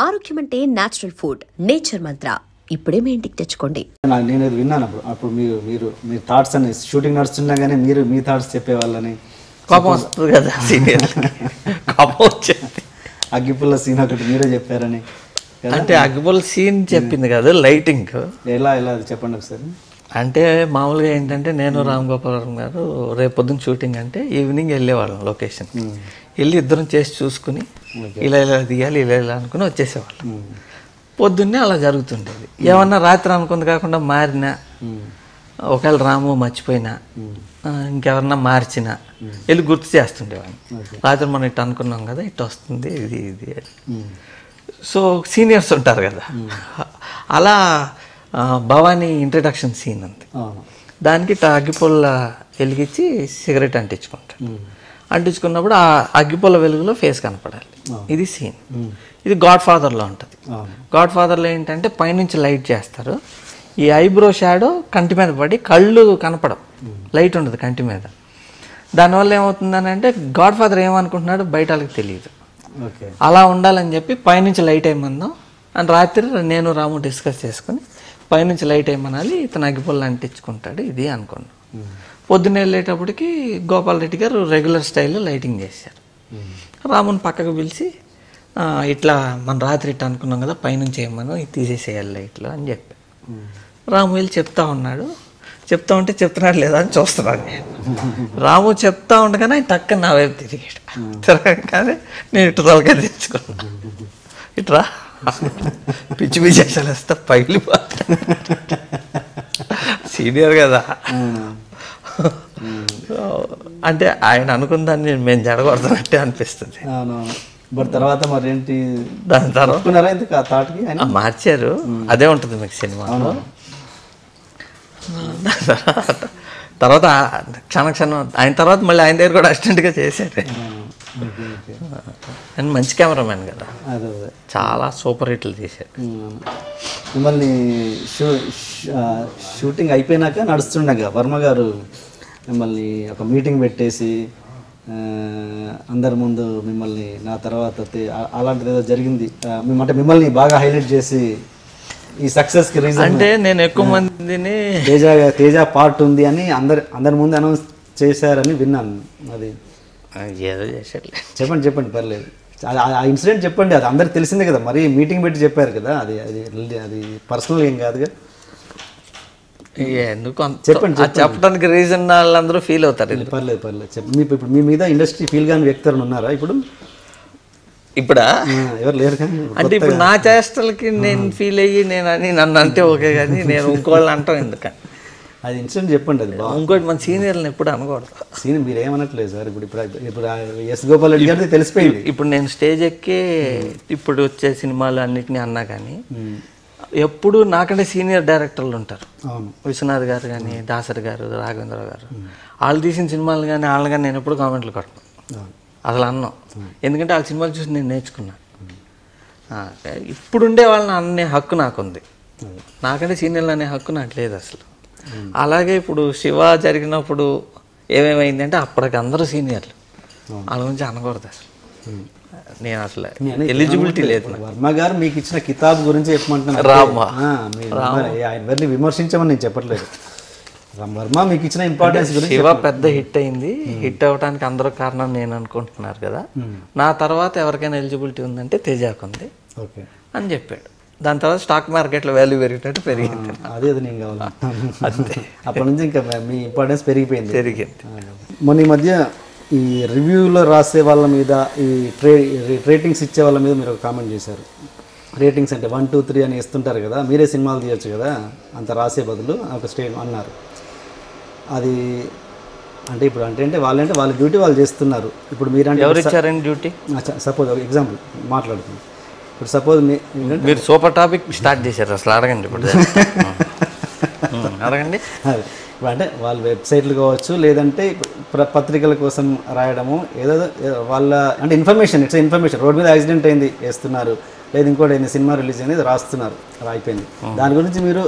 ఆరోగ్యం అంటే natural food, nature మంత్ర. ఇప్పుడే మీ ఇంటికి తెచ్చుకోండి. నేను విన్నాను అప్పుడు మీరు మీ థాట్స్ అని షూటింగ్ నడుస్తున్నా కానీ మీరు మీ థాట్స్ చెప్పేవాళ్ళని. కోపం వస్తుంది కదా సీనియర్, కోపం వచ్చేది. అగ్గిపుల్ల సీన్ ఒకటి మీరే చెప్పారని. అంటే అగ్గిపుల్ల సీన్ చెప్పింది కదా, లైటింగ్ ఎలా అది చెప్పండి ఒకసారి. అంటే మామూలుగా ఏంటంటే నేను రామ్ గోపాలవరం గారు రేపు పొద్దున్న షూటింగ్ అంటే ఈవినింగ్ వెళ్ళేవాళ్ళం లొకేషన్. వెళ్ళి ఇద్దరం చేసి చూసుకుని ఇలా దిగాలి ఇలా అనుకుని వచ్చేసేవాళ్ళం. పొద్దున్నే అలా జరుగుతుండేది. ఏమన్నా రాత్రి అనుకుంది కాకుండా మారినా, ఒకవేళ రాము మర్చిపోయినా, ఇంకెవరన్నా మార్చినా వెళ్ళి గుర్తు చేస్తుండేవాడిని. రాత్రి మనం ఇట్లా అనుకున్నాం కదా, ఇట్లా వస్తుంది ఇది సో సీనియర్స్ ఉంటారు కదా, అలా భవానీ ఇంట్రడక్షన్ సీన్ ఉంది. దానికి అగ్గిపుల్ల వెలిగించి సిగరెట్ అంటించుకుంటాడు. అంటించుకున్నప్పుడు ఆ అగ్గిపుల్ల వెలుగులో ఫేస్ కనపడాలి. ఇది సీన్. ఇది గాడ్ ఫాదర్లో ఉంటుంది. గాడ్ ఫాదర్లో ఏంటంటే పైనుంచి లైట్ చేస్తారు. ఈ ఐబ్రో షాడో కంటి మీద పడి కళ్ళు కనపడం, లైట్ ఉండదు కంటి మీద. దానివల్ల ఏమవుతుందని అంటే గాడ్ ఫాదర్ ఏమనుకుంటున్నాడో బయట వాళ్ళకి తెలియదు. అలా ఉండాలని చెప్పి పైనుంచి లైట్ వేయమన్నాం. అండ్ రాత్రి నేను రాము డిస్కస్ చేసుకుని పైనుంచి లైట్ వేయమనాలి, ఇతను అగ్గిపుల్ల అంటించుకుంటాడు ఇది అనుకున్నాం. పొద్దున్న వెళ్ళేటప్పటికి గోపాల్ రెడ్డి గారు రెగ్యులర్ స్టైల్లో లైటింగ్ చేశారు. రాముని పక్కకు పిలిచి ఇట్లా మన రాత్రి ఇట్లా అనుకున్నాం కదా, పైనుంచి ఏమన్నా ఇది తీసేసేయాలి లైట్లు అని చెప్పి రాము వెళ్ళి చెప్తా ఉన్నాడు. చెప్తా ఉంటే చెప్తున్నాడు లేదా అని చూస్తున్నాను నేను. రాము చెప్తా ఉండగానే ఆయన టక్క నా వైపు తిరిగాడు. తిరగగానే నేను ఇటు తలకాయ తెచ్చుకున్నాను. ఇట్రా పిచ్చి పిచ్చేసాలు వేస్తా పైలు సీనియర్ కదా. అంటే ఆయన అనుకుందాన్ని మేము జడగొడుతున్నట్టే అనిపిస్తుంది. తర్వాత మరి ఏంటి దాని తర్వాత మార్చారు. అదే ఉంటుంది మీకు సినిమాలో. తర్వాత క్షణం ఆయన తర్వాత మళ్ళీ ఆయన దగ్గర కూడా అసిస్టెంట్గా చేశారు. అండ్ మంచి కెమెరామెన్ కదా, చాలా సూపర్ హిట్లు తీశారు. మిమ్మల్ని షూటింగ్ అయిపోయినాక నడుస్తుండగా వర్మ గారు మిమ్మల్ని ఒక మీటింగ్ పెట్టేసి అందరి ముందు మిమ్మల్ని నా తర్వాత అలాంటిది ఏదో జరిగింది అంటే మిమ్మల్ని బాగా హైలైట్ చేసి ఈ సక్సెస్కి రీజన్ అంటే నేను ఎక్కువ మందిని తేజ పార్ట్ ఉంది అని అందరి ముందు అనౌన్స్ చేశారని విన్నాను. అది ఏదో చేశారు. చెప్పండి పర్లేదు. ఆ ఇన్సిడెంట్ చెప్పండి. అది అందరికి తెలిసిందే కదా, మరి మీటింగ్ పెట్టి చెప్పారు కదా, అది అది పర్సనల్ ఏం కాదుగా. ఎందుకు చెప్పండి. చెప్పడానికి రీజన్ వాళ్ళందరూ ఫీల్ అవుతారు. పర్లేదు చెప్పండి. ఇప్పుడు మీ మీద ఇండస్ట్రీ ఫీల్ కాని వ్యక్తులు ఉన్నారా ఇప్పుడా? ఎవరు లేరు కానీ అంటే ఇప్పుడు నా చేష్టలకి నేను ఫీల్ అయ్యి నేను అని నన్ను అంటే ఓకే, కానీ నేను ఇంకోళ్ళు అంటాం ఎందుకని. అది ఇన్సిడెంట్ చెప్పండి. అది ఇంకోటి మన సీనియర్లను ఎప్పుడు అనకూడదు. సీనియర్ మీరు ఏమనట్లేదు సార్. ఇప్పుడు ఎస్ గోపాల్ రెడ్డి గారిది తెలిసిపోయింది. ఇప్పుడు నేను స్టేజ్ ఎక్కి ఇప్పుడు వచ్చే సినిమాలు అన్నిటినీ అన్నా కానీ ఎప్పుడు నాకంటే సీనియర్ డైరెక్టర్లు ఉంటారు. విశ్వనాథ్ గారు కానీ, దాసరి గారు, రాఘవేంద్ర గారు, వాళ్ళు తీసిన సినిమాలు కానీ వాళ్ళని కానీ నేను ఎప్పుడు కామెంట్లు కొట్టను, అసలు అన్నాం. ఎందుకంటే వాళ్ళ సినిమాలు చూసి నేను నేర్చుకున్నాను. ఇప్పుడుండే వాళ్ళని అనే హక్కు నాకుంది, నాకంటే సీనియర్లు అనే హక్కు నాకు లేదు అసలు. అలాగే ఇప్పుడు శివ జరిగినప్పుడు ఏమేమైంది అంటే అప్పటికి అందరూ సీనియర్లు, వాళ్ళ గురించి అనకూడదు అసలు. నేను అసలు ఎలిజిబిలిటీ లేదు. వర్మ గారు మీకు ఇచ్చిన కితాబ్ గురించి చెప్పమంటున్నాను. ఆయన్ని విమర్శించమని నేను చెప్పట్లేదు. వర్మ మీకు ఇచ్చిన ఇంపార్టెన్స్ గురించి. శివ పెద్ద హిట్ అయింది. హిట్ అవ్వడానికి అందరూ కారణం నేను అనుకుంటున్నారు కదా. నా తర్వాత ఎవరికైనా ఎలిజిబిలిటీ ఉందంటే తేజాకు ఉంది అని చెప్పాడు. దాని తర్వాత స్టాక్ మార్కెట్లో వాల్యూ పెరిగినట్టు పెరిగింది. అదే నేను కావాలి అంతే. అప్పటి నుంచి ఇంకా మీ ఇంపార్టెన్స్ పెరిగింది. మొన్న ఈ మధ్య ఈ రివ్యూలో రాసే వాళ్ళ మీద, ఈ రేటింగ్స్ ఇచ్చే వాళ్ళ మీద మీరు ఒక కామెంట్ చేశారు. రేటింగ్స్ అంటే 1, 2, 3 అని ఇస్తుంటారు కదా, మీరే సినిమాలు తీయచ్చు కదా అంత రాసే బదులు ఒక స్టేట్ అన్నారు. అది అంటే ఇప్పుడు అంటే వాళ్ళ డ్యూటీ వాళ్ళు చేస్తున్నారు. ఇప్పుడు మీరంటే ఎవరు ఇచ్చారండి డ్యూటీ? సపోజ్ ఒక ఎగ్జాంపుల్ మాట్లాడుతున్నాం. ఇప్పుడు సపోజ్ మీరు సూపర్ టాపిక్ స్టార్ట్ చేశారు, అసలు అడగండి. ఇప్పుడు అడగండి. ఇప్పుడు అంటే వాళ్ళ వెబ్సైట్లు కావచ్చు, లేదంటే పత్రికల కోసం రాయడము, ఏదో వాళ్ళ అంటే ఇన్ఫర్మేషన్, ఇట్స్ ఇన్ఫర్మేషన్. రోడ్ మీద యాక్సిడెంట్ అయింది వేస్తున్నారు, లేదు ఇంకోటి అయింది, సినిమా రిలీజ్ అయింది రాస్తున్నారు, అలా అయిపోయింది. దాని గురించి మీరు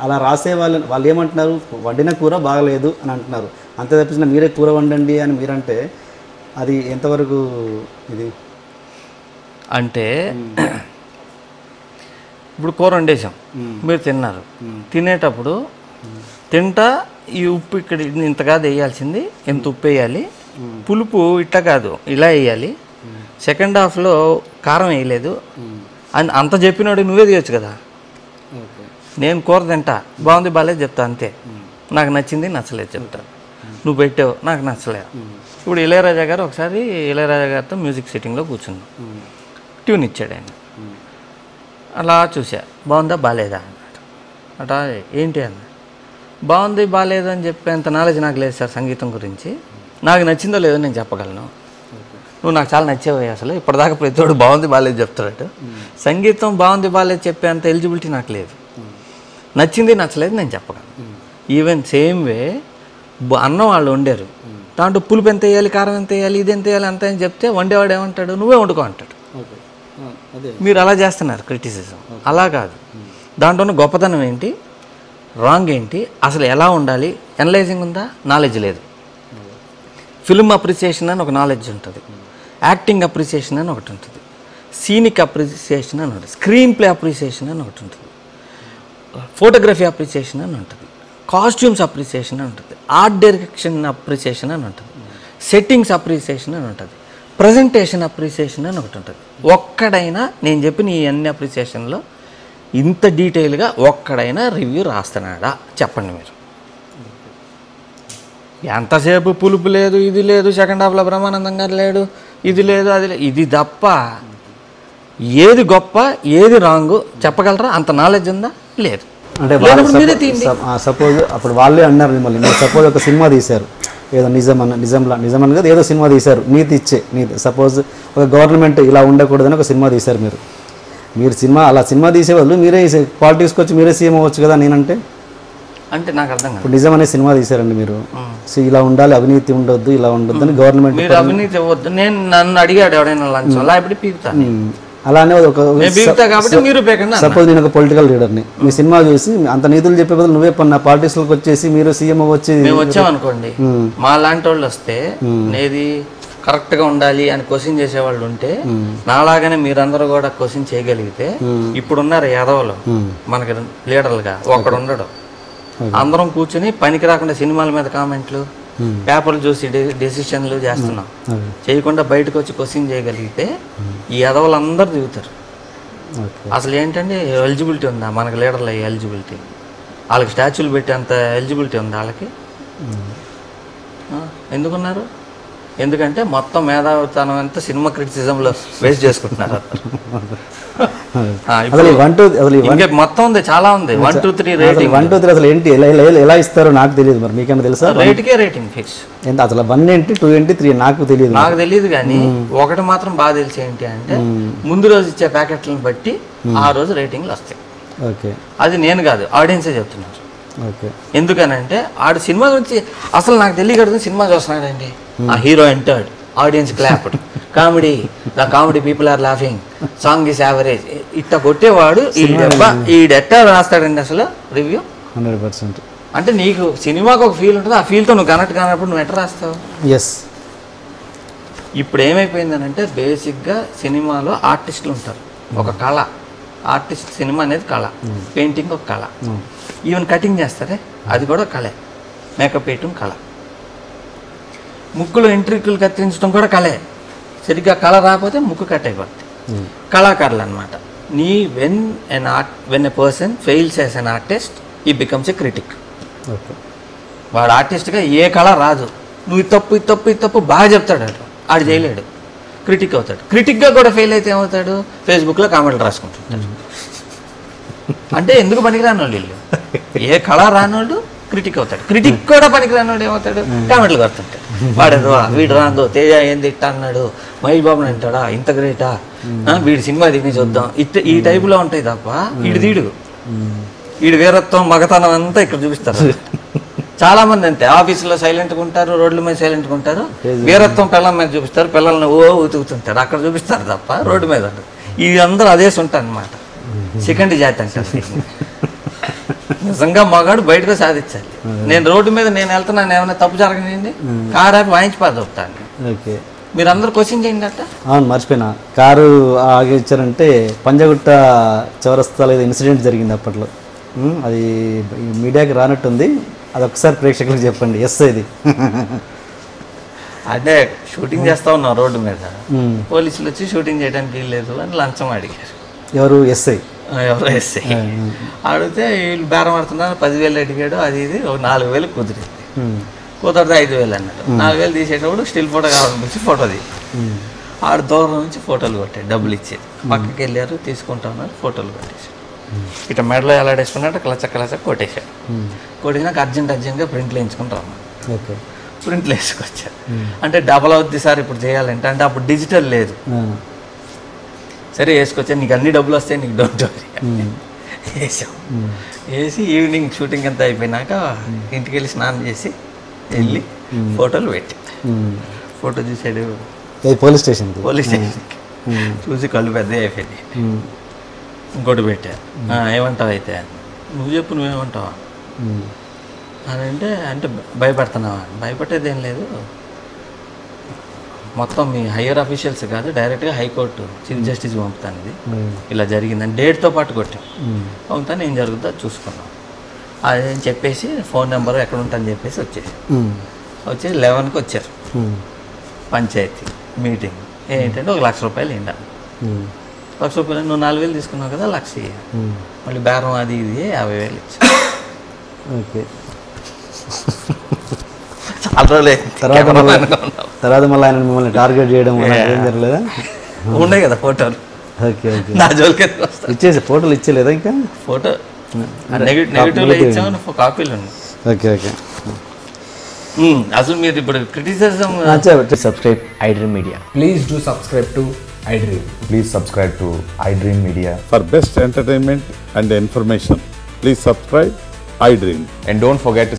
అలా రాసే వాళ్ళు ఏమంటున్నారు, వండిన కూర బాగలేదు అని అంటున్నారు. అంతే తప్పించిన మీరే కూర వండండి అని మీరంటే అది ఎంతవరకు ఇది? అంటే ఇప్పుడు కూర వండేసాం, మీరు తిన్నారు, తినేటప్పుడు తింటా ఈ ఉప్పు ఇక్కడ ఇంతగా వేయాల్సింది, ఎంత ఉప్పు వేయాలి, పులుపు ఇట్లా కాదు ఇలా వేయాలి, సెకండ్ హాఫ్లో కారం వేయలేదు అని అంత చెప్పినాడు నువ్వే తీయచ్చు కదా. నేను కూర తింటా, బాగుంది బాగాలేదు చెప్తా అంతే, నాకు నచ్చింది నచ్చలేదు చెప్తా, నువ్వు పెట్టావు నాకు నచ్చలేదు. ఇప్పుడు ఇళయరాజా గారు ఒకసారి ఇళయరాజా గారితో మ్యూజిక్ సిట్టింగ్లో కూర్చున్నాం, ట్యూన్ ఇచ్చాడు ఆయన, అలా చూసా, బాగుందా బాగాలేదా అన్నాడు. అటా ఏంటి అన్న, బాగుంది బాగాలేదు అని చెప్పేంత నాలెడ్జ్ నాకు లేదు సార్ సంగీతం గురించి, నాకు నచ్చిందో లేదో నేను చెప్పగలను, నువ్వు నాకు చాలా నచ్చేవా అసలు, ఇప్పటిదాకా ప్రతివాడు బాగుంది బాగాలేదు చెప్తాడు, సంగీతం బాగుంది బాగాలేదు చెప్పేంత ఎలిజిబిలిటీ నాకు లేదు, నచ్చింది నచ్చలేదు నేను చెప్పగలను. ఈవెన్ సేమ్ వే అన్నం వాళ్ళు వండారు, దాంట్లో పులుపు ఎంత వేయాలి, కారం ఎంత వేయాలి, ఇది ఎంత వేయాలి అంత అని చెప్తే వండేవాడు ఏమంటాడు, నువ్వే వండుకో అంటాడు. మీరు అలా చేస్తున్నారు క్రిటిసిజం, అలా కాదు. దాంట్లో ఉన్న గొప్పతనం ఏంటి, రాంగ్ ఏంటి, అసలు ఎలా ఉండాలి, ఎనలైజింగ్ ఉందా, నాలెడ్జ్ లేదు. ఫిల్మ్ అప్రిసియేషన్ అని ఒక నాలెడ్జ్ ఉంటుంది, యాక్టింగ్ అప్రిసియేషన్ అని ఒకటి ఉంటుంది, సీనిక్ అప్రిసియేషన్ అని ఉంటుంది, స్క్రీన్ ప్లే అప్రిసియేషన్ అని ఒకటి ఉంటుంది, ఫోటోగ్రఫీ అప్రిసియేషన్ అని ఉంటుంది, కాస్ట్యూమ్స్ అప్రిసియేషన్ అని ఉంటుంది, ఆర్ట్ డైరెక్షన్ అప్రిసియేషన్ అని ఉంటుంది, సెట్టింగ్స్ అప్రిసియేషన్ అని ఉంటుంది, ప్రజెంటేషన్ అప్రిసియేషన్ అని ఒకటి ఉంటుంది. ఒక్కడైనా నేను చెప్పిన ఈ అన్ని అప్రిసియేషన్లో ఇంత డీటెయిల్గా ఒక్కడైనా రివ్యూ రాస్తున్నాడా చెప్పండి మీరు. ఎంతసేపు పులుపు లేదు, ఇది లేదు, సెకండ్ హాఫ్లో బ్రహ్మానందం గారు లేడు, ఇది లేదు, అది లేదు, ఇది తప్ప ఏది గొప్ప ఏది రాంగు చెప్పగలరా? అంత నాలెడ్జ్ ఉందా? లేదు. అంటే సపోజ్ అప్పుడు వాళ్ళే అన్నారు మిమ్మల్ని, మీరు సపోజ్ ఒక సినిమా తీశారు, ఏదో నిజం కదా, ఏదో సినిమా తీశారు, నీతి ఇచ్చే నీతి, సపోజ్ ఒక గవర్నమెంట్ ఇలా ఉండకూడదని ఒక సినిమా తీశారు, మీరు సినిమా అలా సినిమా తీసేవాళ్ళు మీరే పాలిటిక్స్కి వచ్చి మీరే సీఎం అవ్వచ్చు కదా నేనంటే. అంటే నాకు అర్థం కాదు, ఇప్పుడు నిజం అనే సినిమా తీశారండి మీరు, ఇలా ఉండాలి, అవినీతి ఉండొద్దు, ఇలా ఉండొద్దు అని గవర్నమెంట్, మీరు అవినీతి ఇవ్వద్దు, నేను నన్ను అడిగాడు ఎవడైనా లంచ్ అలా ఇప్పుడు పీకుతాను, అలానే ఒక సపోజ్ నేను ఒక పొలిటికల్ లీడర్ని, మీ సినిమా చూసి అంత నీతులు చెప్పే బదులు నువ్వే పన్న పాలిటిక్స్లోకి వచ్చేసి మీరు సీఎం వచ్చి మేము వచ్చామనుకోండి, మా లాంటి వాళ్ళు వస్తే నేది కరెక్ట్గా ఉండాలి అని క్వశ్చన్ చేసేవాళ్ళు ఉంటే నాలాగానే మీరందరూ కూడా క్వశ్చన్ చేయగలిగితే ఇప్పుడున్నారు యాదవులు మనకి లీడర్లుగా ఒకడు ఉండడు, అందరం కూర్చుని పనికి రాకుండా సినిమాల మీద కామెంట్లు, పేపర్లు చూసి డెసిషన్లు చేస్తున్నాం, చేయకుండా బయటకు వచ్చి క్వశ్చన్ చేయగలిగితే ఈ ఎదవలందరూ దిగుతారు. అసలు ఏంటంటే ఎలిజిబిలిటీ ఉందా మనకి లీడర్లు అయ్యే ఎలిజిబిలిటీ, వాళ్ళకి స్టాచ్యూలు పెట్టే అంత ఎలిజిబిలిటీ ఉందా వాళ్ళకి? ఎందుకున్నారు? ఎందుకంటే మొత్తం మేధావితనం అంతా సినిమా క్రిటిసిజంలో వేస్ట్ చేసుకుంటున్నారు. మొత్తం ఉంది, చాలా ఉంది. 1, 2, 3 రేటింగ్, 1, 2, 3 అసలు ఏంటి, ఎలా ఇస్తారో నాకు తెలియదు, మరి మీకేమైనా తెలుసా? రేట్కే రేటింగ్ ఫిక్స్ ఎంత అసలు 1 ఏంటి 2 ఏంటి 3 నాకు తెలియదు కానీ ఒకటి మాత్రం బాగా తెలిసి ఏంటి అంటే ముందు రోజు ఇచ్చే ప్యాకెట్లను బట్టి ఆ రోజు రేటింగ్లు వస్తాయి. ఓకే, అది నేను కాదు, ఆడియన్సే చెప్తున్నారు. ఓకే, ఎందుకనంటే ఆడు సినిమా గురించి అసలు నాకు తెలియకడుతుంది, సినిమా చూస్తున్నాడండి, ఆ hero entered, audience clapped, comedy, the comedy people are laughing, song is average, ఇట్లా కొట్టేవాడు ఈడెట్టా రాస్తాడండి అసలు రివ్యూ 100%. అంటే నీకు సినిమాకి ఒక ఫీల్ ఉంటుంది, ఆ ఫీల్తో నువ్వు కనెక్ట్ కానప్పుడు నువ్వు ఎట్లా రాస్తావు? ఎస్. ఇప్పుడు ఏమైపోయిందనంటే బేసిక్గా సినిమాలో ఆర్టిస్టులు ఉంటారు, ఒక కళ, ఆర్టిస్ట్ సినిమా అనేది కళ, పెయింటింగ్ ఒక కళ, ఈవెన్ కటింగ్ చేస్తారే అది కూడా కళే, మేకప్ వేయటం కళ, ముక్కులో ఎంట్రికలు కత్తిరించడం కూడా కళే, సరిగ్గా కళ రాకపోతే ముక్కు కట్ అయిపోద్ది. కళాకారులు అనమాట. When a person fails as an artist ఈ బికమ్స్ ఎ క్రిటిక్. వాడు ఆర్టిస్ట్గా ఏ కళ రాదు, నువ్వు ఇది తప్పు బాగా చెప్తాడు, ఆడు చేయలేడు, క్రిటిక్ అవుతాడు. క్రిటిక్గా కూడా ఫెయిల్ అయితే ఏమవుతాడు, ఫేస్బుక్లో కామెంట్లు రాసుకుంటుంటాడు. అంటే ఎందుకు పనికిరాని వాళ్ళు వీళ్ళు, ఏ కళ రానోళ్ళు క్రిటిక్ అవుతాడు, క్రిటిక్ కూడా పనికిరానోడు ఏమవుతాడు, కామెంట్లు కొడుతుంటాడు, వాడేదో వీడు రాందో తేజ ఏంది ఇట్ట అన్నాడు, మహేష్ బాబుని అంటాడా ఇంత గ్రేటా, వీడి సినిమా తిని చూద్దాం, ఈ టైపులో ఉంటాయి తప్ప వీడి వీరత్వం మగతనం అంతా ఇక్కడ చూపిస్తారు. చాలా మంది అంతే, ఆఫీసులో సైలెంట్గా ఉంటారు, రోడ్ల మీద సైలెంట్గా ఉంటారు, వీరత్వం పిల్లల మీద చూపిస్తారు, పిల్లల్ని ఉతుకుతుంటారు, అక్కడ చూపిస్తారు తప్ప రోడ్డు మీద ఉంటారు. ఇది అందరూ అదే ఉంటారు అనమాట, సెకండ్ జాతి అంటారు. నిజంగా మగాడు బయటకు సాధించాలి. నేను రోడ్డు మీద నేను వెళ్తున్నాను, ఏమైనా తప్పు జరగనివ్వండి, కారాపి వాయించి పాదొప్తాను, మీరు అందరు కోచింగ్ చేయండి అట్ట. అవును, మర్చిపోయినా. కారు ఆగిచ్చారంటే పంజగుట్ట చౌరస్తాలో ఏదో ఇన్సిడెంట్ జరిగింది అప్పట్లో. అది మీడియాకి రానట్టుంది, అది ఒకసారి ప్రేక్షకులకు చెప్పండి. ఎస్ ఇది అంటే షూటింగ్ చేస్తా ఉన్నాం రోడ్డు మీద, పోలీసులు వచ్చి షూటింగ్ చేయడానికి వీల్లేదు అని లంచం అడిగారు. ఎవరు? ఎస్ఐ. ఎవరో ఎస్ఐ అడిగితే వీళ్ళు బేరం ఆడుతున్నారు, 10,000 అడిగాడు. అది ఇది ఒక 4,000 కుదిరింది. కుదరదు 5,000 అన్నాడు. 4,000 తీసేటప్పుడు స్టిల్ ఫోటో కావాలనిపించి ఫోటో ఆడు దూరం నుంచి ఫోటోలు కొట్టాడు, డబ్బులు ఇచ్చేది. పక్కకి వెళ్ళారు, తీసుకుంటా ఉన్నారు, ఫోటోలు కొట్టేశాడు. ఇట్లా మెడలో ఎలాడేసుకున్నట్టు క్లచ కొట్టేశాడు. కొట్టినాక అర్జెంట్గా ప్రింట్లు వేయించుకుంటా ఉన్నాను. ఓకే, ప్రింట్లు వేసుకొచ్చారు. అంటే డబల్ అవుద్ది సార్ ఇప్పుడు చేయాలంటే, అంటే అప్పుడు డిజిటల్ లేదు. సరే వేసుకొచ్చా, నీకు అన్ని డబ్బులు వస్తాయి, నీకు డోంట్ వరీ వేసాం. వేసి ఈవినింగ్ షూటింగ్ అంతా అయిపోయినాక ఇంటికి వెళ్ళి స్నానం చేసి వెళ్ళి ఫోటోలు పెట్టి ఫోటో చూసాడు పోలీస్ స్టేషన్కి. చూసి కళ్ళు పెద్ద అయిపోయింది. ఇంకోటి పెట్టా, ఏమంటావు అయితే, నువ్వు చెప్పు నువ్వేమంటావా అని అంటే భయపడుతున్నావా? భయపడేది ఏం లేదు, మొత్తం మీ హయ్యర్ అఫీషియల్స్ కాదు, డైరెక్ట్గా హైకోర్టు చీఫ్ జస్టిస్ పంపుతాను, ఇది ఇలా జరిగిందని డేట్తో పాటు కొట్టాం. పంపుతాను, ఏం జరుగుతుందో అది చూసుకున్నాం. అదేం చెప్పేసి ఫోన్ నెంబర్ ఎక్కడ ఉంటుందని చెప్పేసి వచ్చేసి 11కి వచ్చారు. పంచాయతీ మీటింగ్ ఏంటంటే 1,00,000 రూపాయలు ఏంటంటే 1,00,000 రూపాయలు నువ్వు 4,000 తీసుకున్నావు కదా, 1,00,000 మళ్ళీ బేరం అది ఇది 50,000 ఇచ్చి. ఓకే, తర్వాత మళ్ళీ ఆయన మిమ్మల్ని టార్గెట్ చేయడం ఏం జరగలేదా? ఉండే కదా ఫోటోలు. ఓకే ఓకే, నా జోలికి ఇచ్చేసి ఫోటోలు ఇచ్చేలేదా? ఇంకా ఫోటో నెగిటివ్లో ఇచ్చామని కాపీలు ఉన్నాయి. ఓకే ఓకే, అసలు మీరు ఇప్పుడు criticism. Subscribe iDream Media. Please do subscribe to iDream. Please subscribe to iDream Media. For best entertainment and information, please subscribe iDream. And don't forget to